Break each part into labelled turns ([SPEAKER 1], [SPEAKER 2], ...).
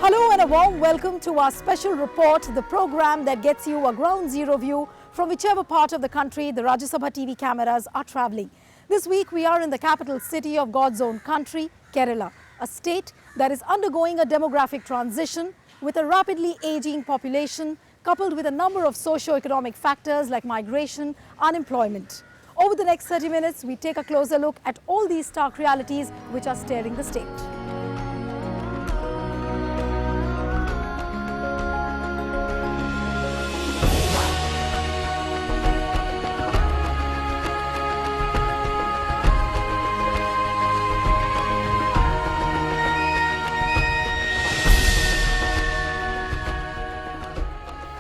[SPEAKER 1] Hello and a warm welcome to our special report, the program that gets you a ground zero view from whichever part of the country the Rajya Sabha TV cameras are travelling. This week we are in the capital city of God's own country, Kerala, a state that is undergoing a demographic transition with a rapidly aging population coupled with a number of socio-economic factors like migration, unemployment. Over the next 30 minutes, we take a closer look at all these stark realities which are staring the state.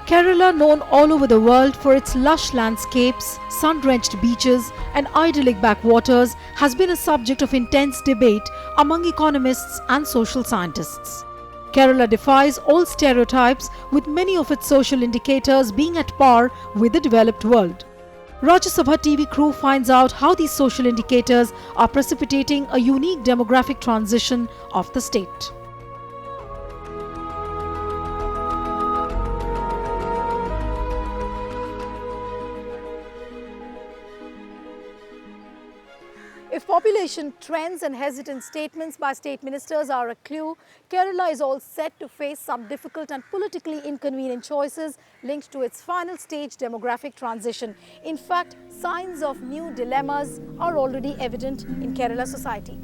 [SPEAKER 1] Kerala, known all over the world for its lush landscapes, sun-drenched beaches and idyllic backwaters, has been a subject of intense debate among economists and social scientists. Kerala defies all stereotypes, with many of its social indicators being at par with the developed world. Rajya Sabha TV crew finds out how these social indicators are precipitating a unique demographic transition of the state. If population trends and hesitant statements by state ministers are a clue, Kerala is all set to face some difficult and politically inconvenient choices linked to its final stage demographic transition. In fact, signs of new dilemmas are already evident in Kerala society.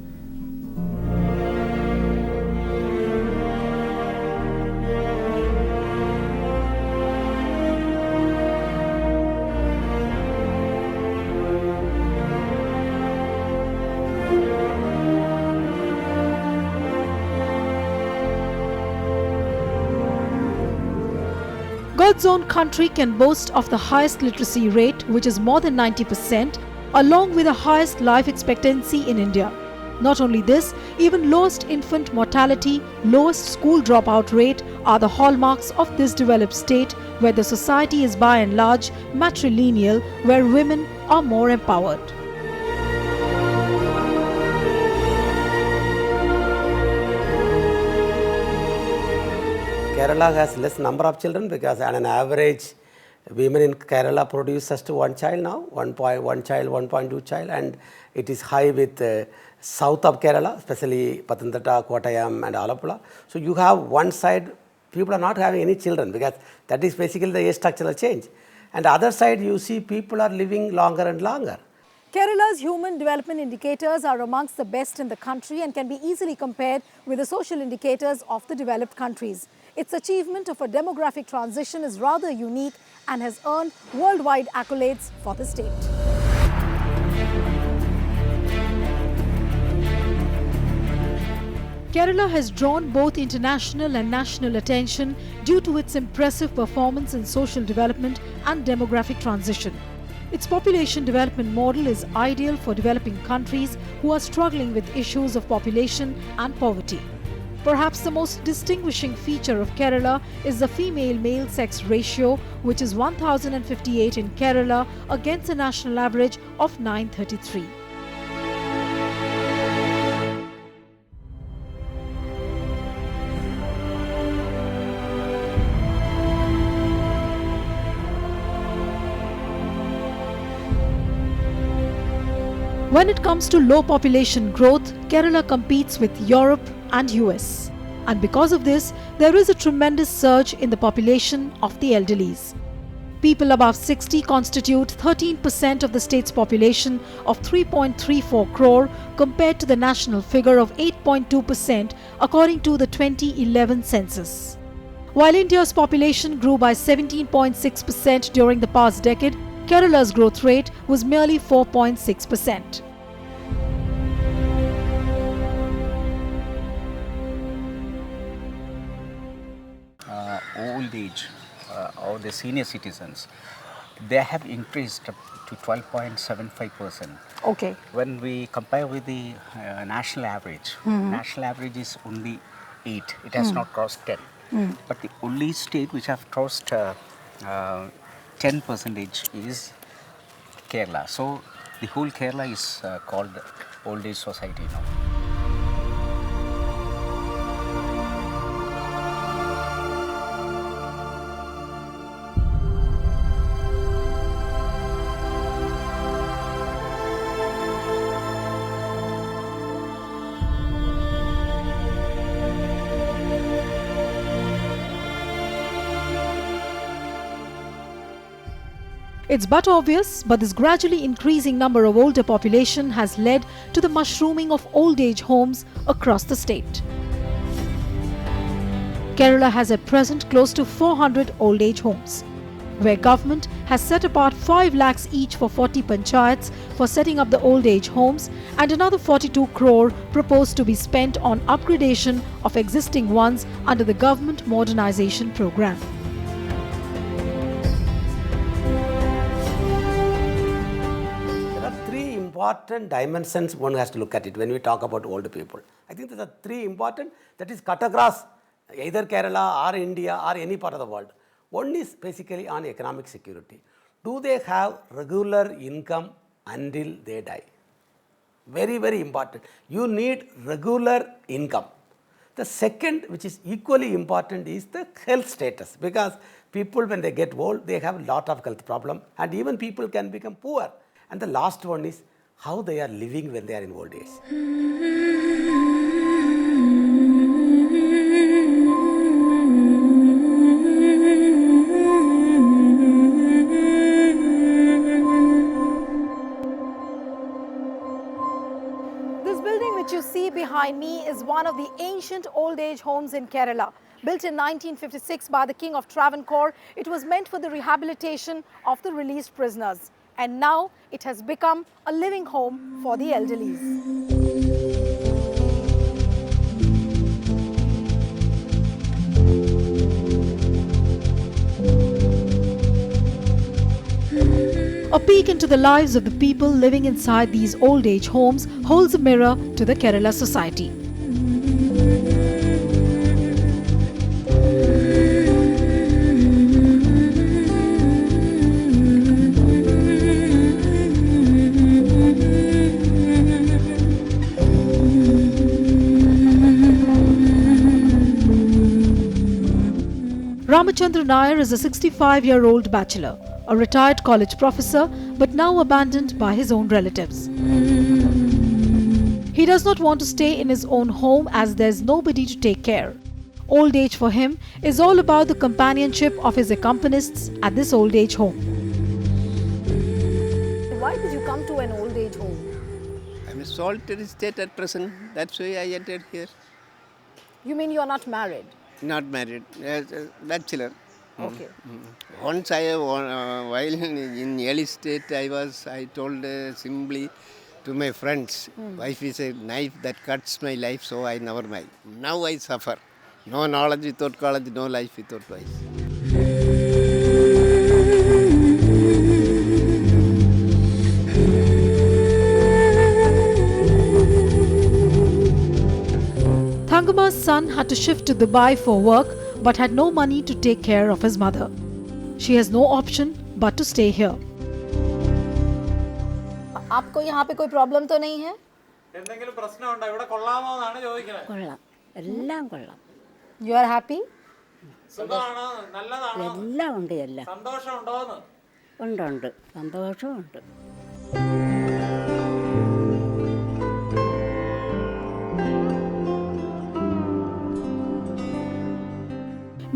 [SPEAKER 1] God's own country can boast of the highest literacy rate, which is more than 90%, along with the highest life expectancy in India. Not only this, even lowest infant mortality, lowest school dropout rate are the hallmarks of this developed state, where the society is by and large matrilineal, where women are more empowered.
[SPEAKER 2] Kerala has less number of children because on an average, women in Kerala produce just one child now, 1.1 child, 1.2 child, and it is high with south of Kerala, especially Pathanamthitta, Kottayam and Alappuzha. So you have one side, people are not having any children because that is basically the age structural change. And the other side, you see people are living longer and longer.
[SPEAKER 1] Kerala's human development indicators are amongst the best in the country and can be easily compared with the social indicators of the developed countries. Its achievement of a demographic transition is rather unique and has earned worldwide accolades for the state. Kerala has drawn both international and national attention due to its impressive performance in social development and demographic transition. Its population development model is ideal for developing countries who are struggling with issues of population and poverty. Perhaps the most distinguishing feature of Kerala is the female-male sex ratio, which is 1058 in Kerala against a national average of 933. When it comes to low population growth, Kerala competes with Europe and US. And because of this, there is a tremendous surge in the population of the elderlies. People above 60 constitute 13% of the state's population of 3.34 crore compared to the national figure of 8.2% according to the 2011 census. While India's population grew by 17.6% during the past decade, Kerala's growth rate was merely 4.6%.
[SPEAKER 3] Old age or the senior citizens, they have increased to 12.75%.
[SPEAKER 1] Okay.
[SPEAKER 3] When we compare with the national average, national average is only 8. It has not crossed 10. But the only state which have crossed 10% is Kerala. So the whole Kerala is called old age society now.
[SPEAKER 1] It's but obvious, but this gradually increasing number of older population has led to the mushrooming of old age homes across the state. Kerala has at present close to 400 old age homes, where government has set apart 5 lakhs each for 40 panchayats for setting up the old age homes, and another 42 crore proposed to be spent on upgradation of existing ones under the government modernization program.
[SPEAKER 2] There are 3 important dimensions one has to look at it when we talk about old people. I think there are 3 important, that is cut across either Kerala or India or any part of the world. One is basically on economic security. Do they have regular income until they die? Very, very important. You need regular income. The second, which is equally important, is the health status, because people when they get old, they have a lot of health problem, and even people can become poor. And the last one is how they are living when they are in old age.
[SPEAKER 1] This building which you see behind me is one of the ancient old age homes in Kerala. Built in 1956 by the King of Travancore, it was meant for the rehabilitation of the released prisoners. And now it has become a living home for the elderlies. A peek into the lives of the people living inside these old age homes holds a mirror to the Kerala society. Ramachandra Nair is a 65-year-old bachelor, a retired college professor, but now abandoned by his own relatives. He does not want to stay in his own home as there's nobody to take care. Old age for him is all about the companionship of his accompanists at this old age home. Why did you come to an old age home?
[SPEAKER 4] I'm a solitary state at present. That's why I entered here.
[SPEAKER 1] You mean you're not married?
[SPEAKER 4] Not married, bachelor.
[SPEAKER 1] Okay.
[SPEAKER 4] Once while in early state, I told simply to my friends, wife is a knife that cuts my life, so I never mind. Now I suffer. No knowledge without college, no life without wife.
[SPEAKER 1] Thangama's son had to shift to Dubai for work but had no money to take care of his mother. She has no option but to stay here. आपको यहाँ पे कोई problem तो नहीं है?
[SPEAKER 5] എന്തെങ്കിലും പ്രശ്നമുണ്ടോ ഇവിടെ കൊള്ളാമോ എന്നാണ് ചോദിക്കുന്നത്.
[SPEAKER 6] കൊള്ളാം, എല്ലാം കൊള്ളാം.
[SPEAKER 1] You are happy?
[SPEAKER 5] സുഖമാണോ നല്ലതാണോ
[SPEAKER 6] എല്ലാം ഉണ്ട്, എല്ലാം
[SPEAKER 5] സന്തോഷമുണ്ടോന്ന്?
[SPEAKER 6] ഉണ്ട്, സന്തോഷമുണ്ട്.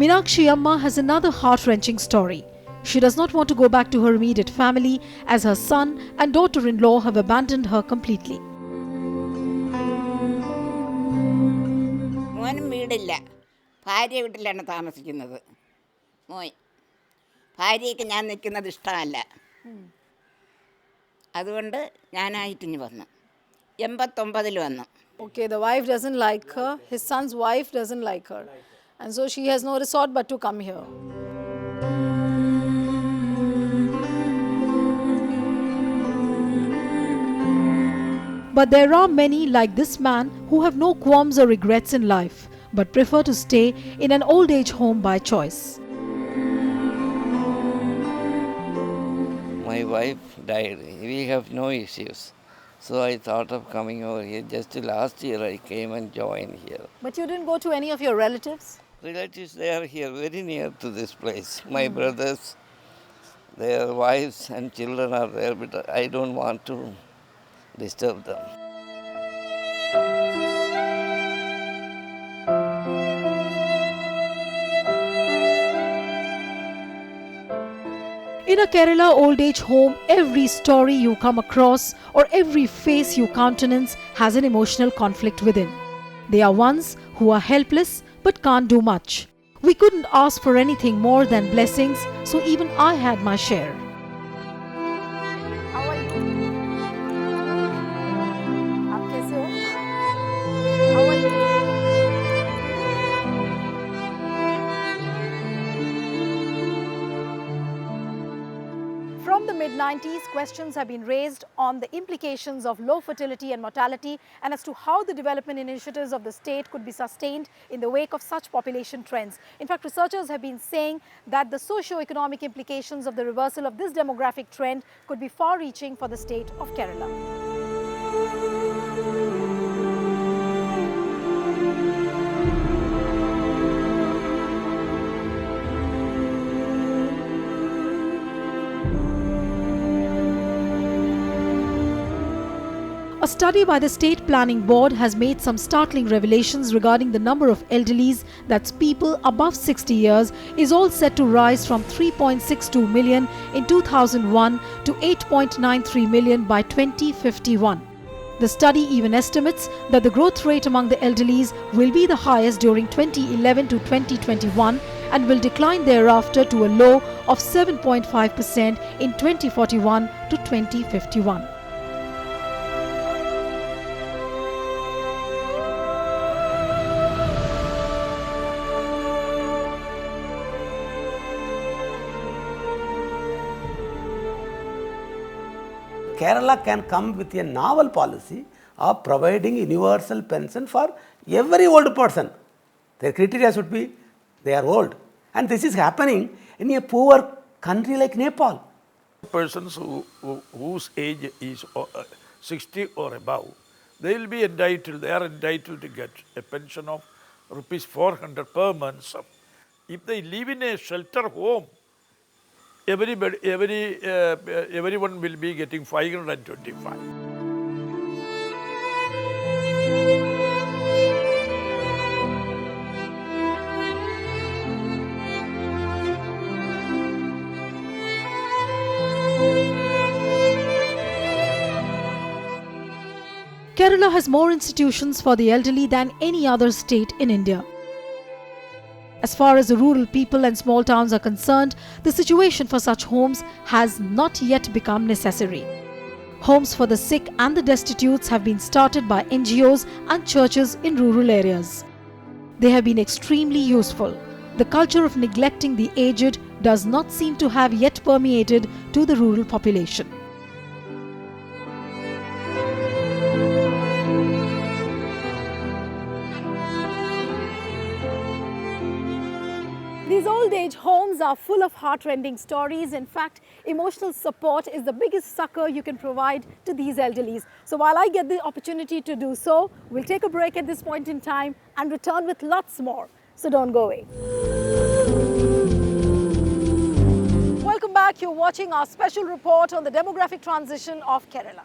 [SPEAKER 1] Meenakshi Amma has another heart-wrenching story. She does not want to go back to her immediate family as her son and daughter-in-law have abandoned her completely.
[SPEAKER 7] മോനും വീടില്ല, ഭാര്യ വീട്ടിലാണ് താമസിക്കുന്നത്. ഭാര്യയ്ക്ക് ഞാൻ നിൽക്കുന്നത് ഇഷ്ടമല്ല, അതുകൊണ്ട് ഞാനായിട്ടിഞ്ഞ് വന്നു. 89 വന്നു.
[SPEAKER 1] Okay, the wife doesn't like her, his son's wife doesn't like her. And so she has no resort but to come here. But there are many like this man who have no qualms or regrets in life but prefer to stay in an old age home by choice.
[SPEAKER 8] My wife died. We have no issues. So I thought of coming over here. Just last year I came and joined here.
[SPEAKER 1] But you didn't go to any of your relatives?
[SPEAKER 8] Relatives, they are here very near to this place. My brothers, their wives and children are there, but I don't want to disturb them.
[SPEAKER 1] In a Kerala old age home, every story you come across or every face you countenance has an emotional conflict within. They are ones who are helpless but can't do much. We couldn't ask for anything more than blessings, so even I had my share.
[SPEAKER 9] How are you? आप कैसे हो? How are you? From the mid-90s, questions have been raised on the implications of low fertility and mortality and as to how the development initiatives of the state could be sustained in the wake of such population trends. In fact, researchers have been saying that the socio-economic implications of the reversal of this demographic trend could be far-reaching for the state of Kerala.
[SPEAKER 1] A study by the State Planning Board has made some startling revelations regarding the number of elderlies, that's people above 60 years, is all set to rise from 3.62 million in 2001 to 8.93 million by 2051. The study even estimates that the growth rate among the elderlies will be the highest during 2011 to 2021 and will decline thereafter to a low of 7.5% in 2041 to 2051.
[SPEAKER 2] Kerala can come with a novel policy of providing universal pension for every old person. Their criteria should be they are old. And this is happening in a poor country like Nepal.
[SPEAKER 10] Persons whose age is 60 or above, they will be entitled, they are entitled to get a pension of rupees 400 per month. If they live in a shelter home, everyone will be getting 525.
[SPEAKER 1] Kerala has more institutions for the elderly than any other state in India. As far as the rural people and small towns are concerned, the situation for such homes has not yet become necessary. Homes for the sick and the destitutes have been started by NGOs and churches in rural areas. They have been extremely useful. The culture of neglecting the aged does not seem to have yet permeated to the rural population.
[SPEAKER 9] These old age homes are full of heart-rending stories. In fact, emotional support is the biggest succor you can provide to these elderlies. So while I get the opportunity to do so, we'll take a break at this point in time and return with lots more. So don't go away. Welcome back. You're watching our special report on the demographic transition of Kerala.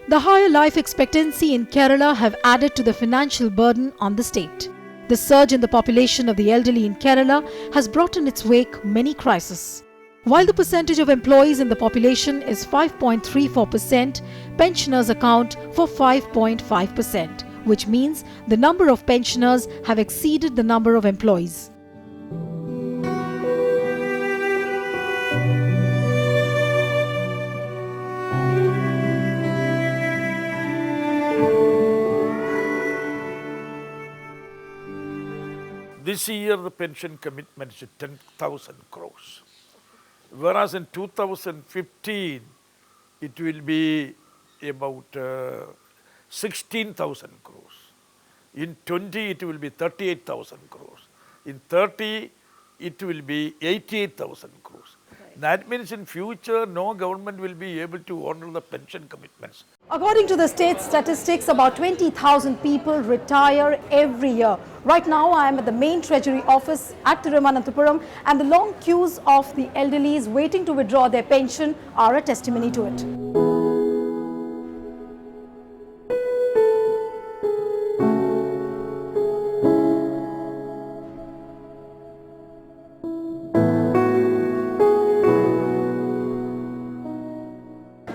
[SPEAKER 1] The higher life expectancy in Kerala have added to the financial burden on the state. The surge in the population of the elderly in Kerala has brought in its wake many crises. While the percentage of employees in the population is 5.34%, pensioners account for 5.5%, which means the number of pensioners have exceeded the number of employees.
[SPEAKER 10] This year the pension commitment is 10,000 crores. Whereas in 2015 it will be about 16,000 crores. In 20 it will be 38,000 crores. In 30 it will be 88,000 crores. That means in future no government will be able to honor the pension commitments.
[SPEAKER 9] According to the state statistics, about 20,000 people retire every year. Right now, I am at the main treasury office at Thiruvananthapuram, and the long queues of the elderlies waiting to withdraw their pension are a testimony to it.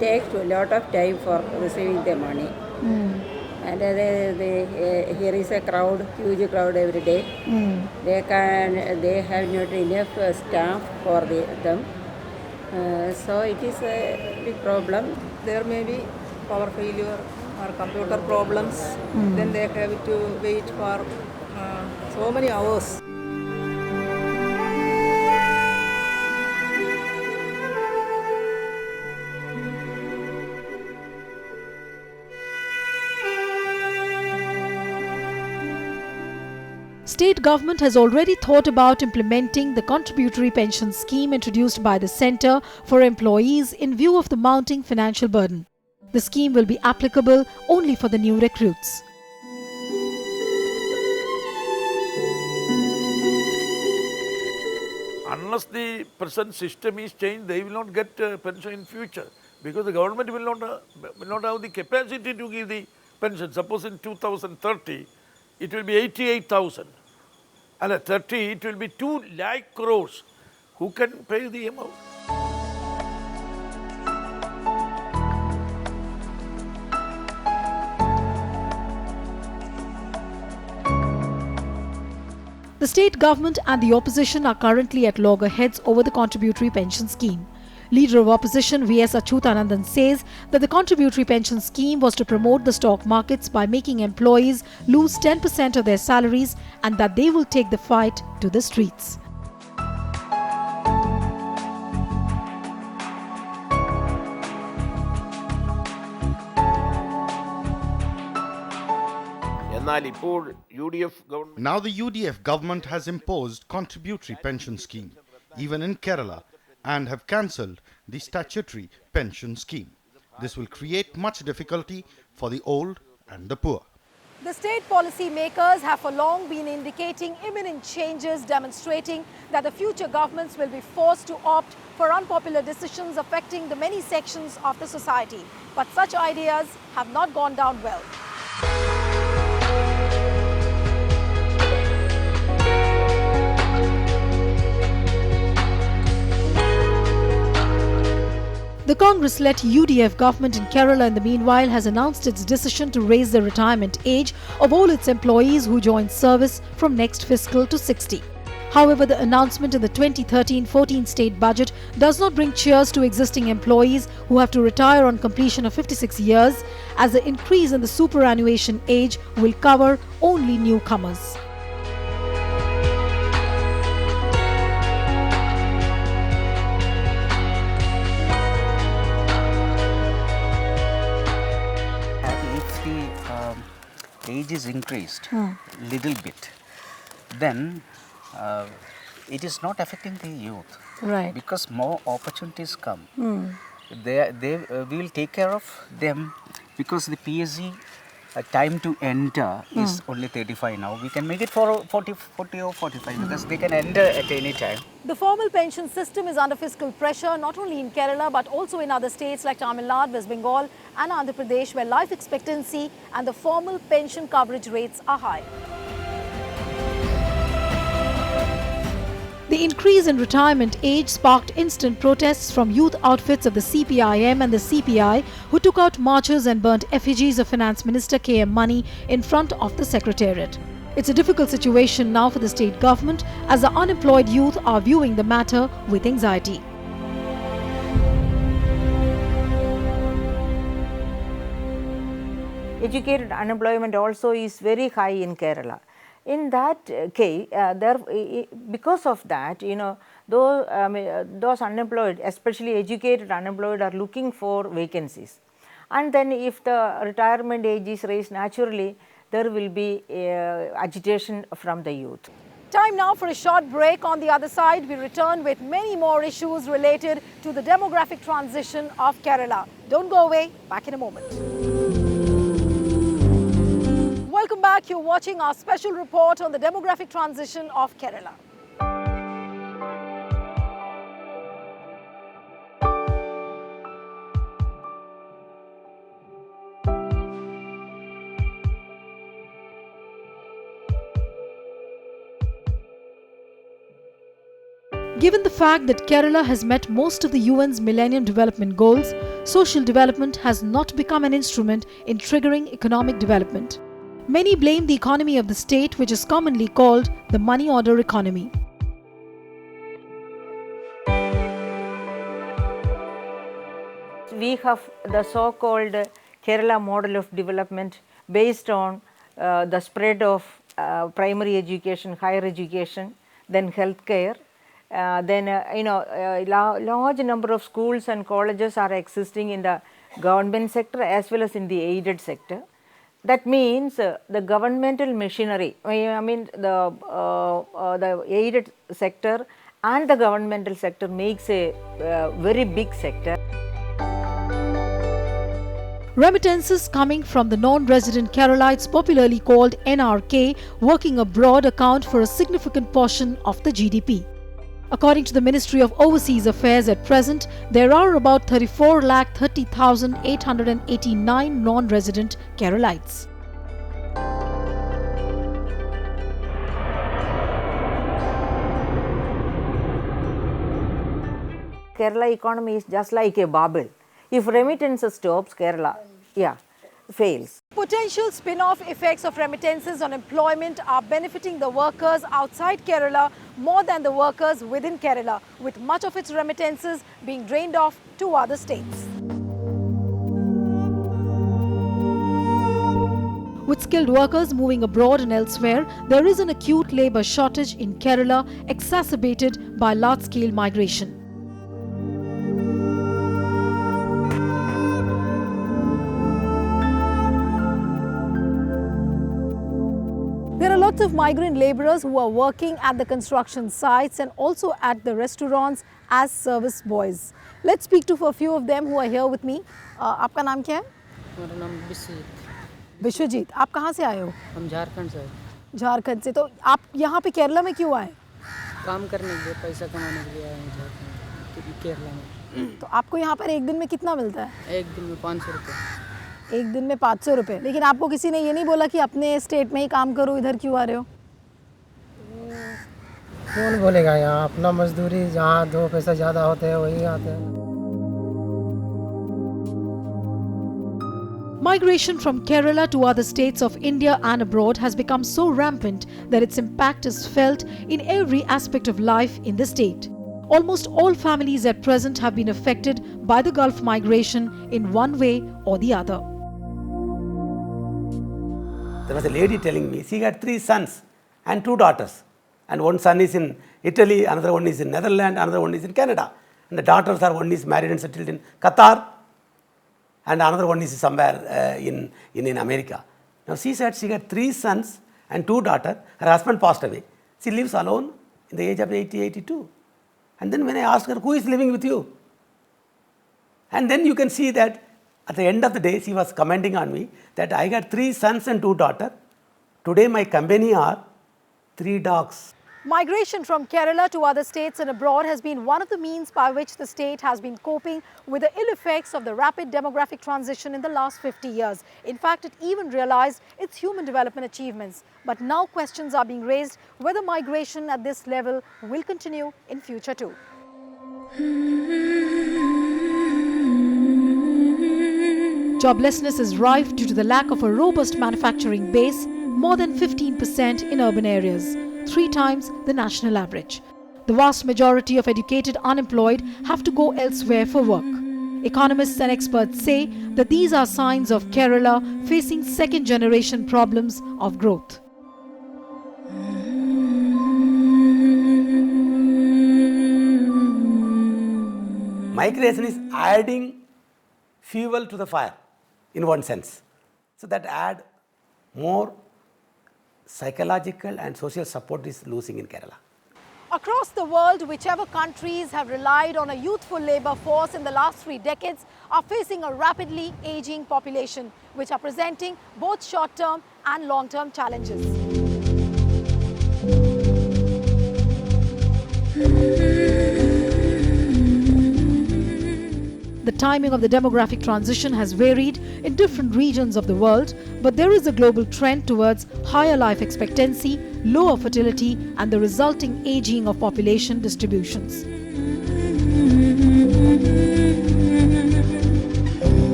[SPEAKER 6] Takes a lot of time for receiving the money. And here is a crowd, huge crowd every day. They have not enough staff for them. So it is a big problem.
[SPEAKER 11] There may be power failure or computer problems. Then they have to wait for so many hours.
[SPEAKER 1] State government has already thought about implementing the contributory pension scheme introduced by the Centre for employees in view of the mounting financial burden. The scheme will be applicable only for the new recruits.
[SPEAKER 10] Unless the present system is changed, they will not get pension in future, because the government will not have the capacity to give the pension. Suppose in 2030, it will be 88,000. And at 30, it will be 2 lakh crores. Who can pay the amount?
[SPEAKER 1] The state government and the opposition are currently at loggerheads over the contributory pension scheme. Leader of opposition V.S. Achyutanandan says that the contributory pension scheme was to promote the stock markets by making employees lose 10% of their salaries, and that they will take the fight to the streets.
[SPEAKER 12] Now the UDF government has imposed contributory pension scheme, even in Kerala, and have cancelled the statutory pension scheme. This will create much difficulty for the old and the poor.
[SPEAKER 9] The state policy makers have for long been indicating imminent changes, demonstrating that the future governments will be forced to opt for unpopular decisions affecting the many sections of the society. But such ideas have not gone down well.
[SPEAKER 1] The Congress-led UDF government in Kerala in the meanwhile has announced its decision to raise the retirement age of all its employees who join service from next fiscal to 60. However, the announcement in the 2013-14 state budget does not bring cheers to existing employees who have to retire on completion of 56 years, as the increase in the superannuation age will cover only newcomers.
[SPEAKER 3] Age is increased little bit, then it is not affecting the youth,
[SPEAKER 9] Right.
[SPEAKER 3] because more opportunities come. We will take care of them, because the PSC time to enter is only 35 now. We can make it for 40 or 45, because they can enter at any time.
[SPEAKER 9] The formal pension system is under fiscal pressure not only in Kerala but also in other states like Tamil Nadu, West Bengal and Andhra Pradesh, where life expectancy and the formal pension coverage rates are high.
[SPEAKER 1] The increase in retirement age sparked instant protests from youth outfits of the CPIM and the CPI, who took out marchers and burnt effigies of Finance Minister K.M. Mani in front of the Secretariat. It's a difficult situation now for the state government, as the unemployed youth are viewing the matter with anxiety.
[SPEAKER 13] Educated unemployment also is very high in Kerala. In that case, because of that, those unemployed, especially educated unemployed, are looking for vacancies. And then if the retirement age is raised naturally, there will be agitation from the youth.
[SPEAKER 9] Time now for a short break. On the other side, we return with many more issues related to the demographic transition of Kerala. Don't go away, back in a moment. Welcome back. You're watching our special report on the demographic transition of Kerala.
[SPEAKER 1] Given the fact that Kerala has met most of the UN's Millennium Development Goals, social development has not become an instrument in triggering economic development. Many blame the economy of the state, which is commonly called the money order economy.
[SPEAKER 13] We have the so-called Kerala model of development based on the spread of primary education, higher education, then healthcare. Large number of schools and colleges are existing in the government sector as well as in the aided sector. That means the governmental machinery, the aided sector and the governmental sector makes a very big sector.
[SPEAKER 1] Remittances coming from the non-resident Keralites, popularly called NRK, working abroad account for a significant portion of the GDP. According to the Ministry of Overseas Affairs, at present, there are about 34,30,889 non-resident Keralites.
[SPEAKER 13] Kerala economy is just like a bubble. If remittances stops, Kerala, fails.
[SPEAKER 9] Potential spin-off effects of remittances on employment are benefiting the workers outside Kerala more than the workers within Kerala, with much of its remittances being drained off to other states.
[SPEAKER 1] With skilled workers moving abroad and elsewhere, there is an acute labour shortage in Kerala, exacerbated by large-scale migration.
[SPEAKER 9] There are lots of migrant labourers who are working at the construction sites and also at the restaurants as service boys. Let's speak to a few of them who are here with me. आपका नाम क्या है?
[SPEAKER 14] मेरा नाम विश्वजीत।
[SPEAKER 9] विश्वजीत, आप कहाँ से आए हो?
[SPEAKER 14] हम झारखंड से।
[SPEAKER 9] झारखंड से। तो आप यहाँ पे केरला में क्यों आए?
[SPEAKER 14] काम करने के लिए, पैसा कमाने के लिए आए हैं झारखंड केरला में।
[SPEAKER 9] तो आपको यहाँ पर एक दिन में कितना मिलता है?
[SPEAKER 14] एक दिन में 500 रुपये।
[SPEAKER 9] एक दिन में 500 रुपये। लेकिन आपको किसी ने ये नहीं बोला कि अपने स्टेट में ही काम करो, इधर क्यों आ रहे हो?
[SPEAKER 15] कौन बोलेगा, यहाँ अपना मजदूरी जहाँ 2 पैसा ज़्यादा होते हैं वही आते हैं।
[SPEAKER 1] Migration from Kerala to other states of India and abroad has become so rampant that its impact is felt in every aspect of life in the state. Almost all families at present have been affected by the Gulf migration in one way or the other.
[SPEAKER 2] There was a lady telling me she had 3 sons and 2 daughters, and one son is in Italy, another one is in Netherlands, another one is in Canada, and the daughters are, one is married and settled in Qatar, and another one is somewhere in America. Now she said she had 3 sons and 2 daughters. Her husband passed away. She lives alone in the age of 80, 82. And then when I asked her, who is living with you? And then you can see that at the end of the day, she was commenting on me that I got 3 sons and 2 daughters. Today my company are 3 dogs.
[SPEAKER 9] Migration from Kerala to other states and abroad has been one of the means by which the state has been coping with the ill effects of the rapid demographic transition in the last 50 years. In fact, it even realized its human development achievements. But now questions are being raised whether migration at this level will continue in future too.
[SPEAKER 1] Joblessness is rife due to the lack of a robust manufacturing base, more than 15% in urban areas, 3 times the national average. The vast majority of educated unemployed have to go elsewhere for work. Economists and experts say that these are signs of Kerala facing second-generation problems of growth.
[SPEAKER 2] Migration is adding fuel to the fire in one sense. So that add more psychological and social support is losing in Kerala.
[SPEAKER 9] Across the world, whichever countries have relied on a youthful labour force in the last 3 decades are facing a rapidly ageing population, which are presenting both short-term and long-term challenges. The timing of the demographic transition has varied in different regions of the world, but there is a global trend towards higher life expectancy, lower fertility, and the resulting aging of population distributions.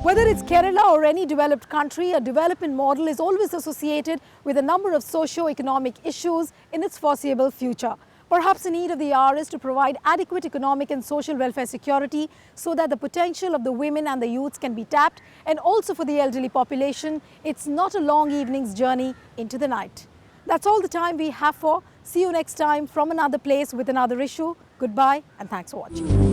[SPEAKER 9] Whether it's Kerala or any developed country, a development model is always associated with a number of socio-economic issues in its foreseeable future. Perhaps the need of the hour is to provide adequate economic and social welfare security so that the potential of the women and the youths can be tapped, and also for the elderly population, it's not a long evening's journey into the night. That's all the time we have for. See you next time from another place with another issue. Goodbye and thanks for watching.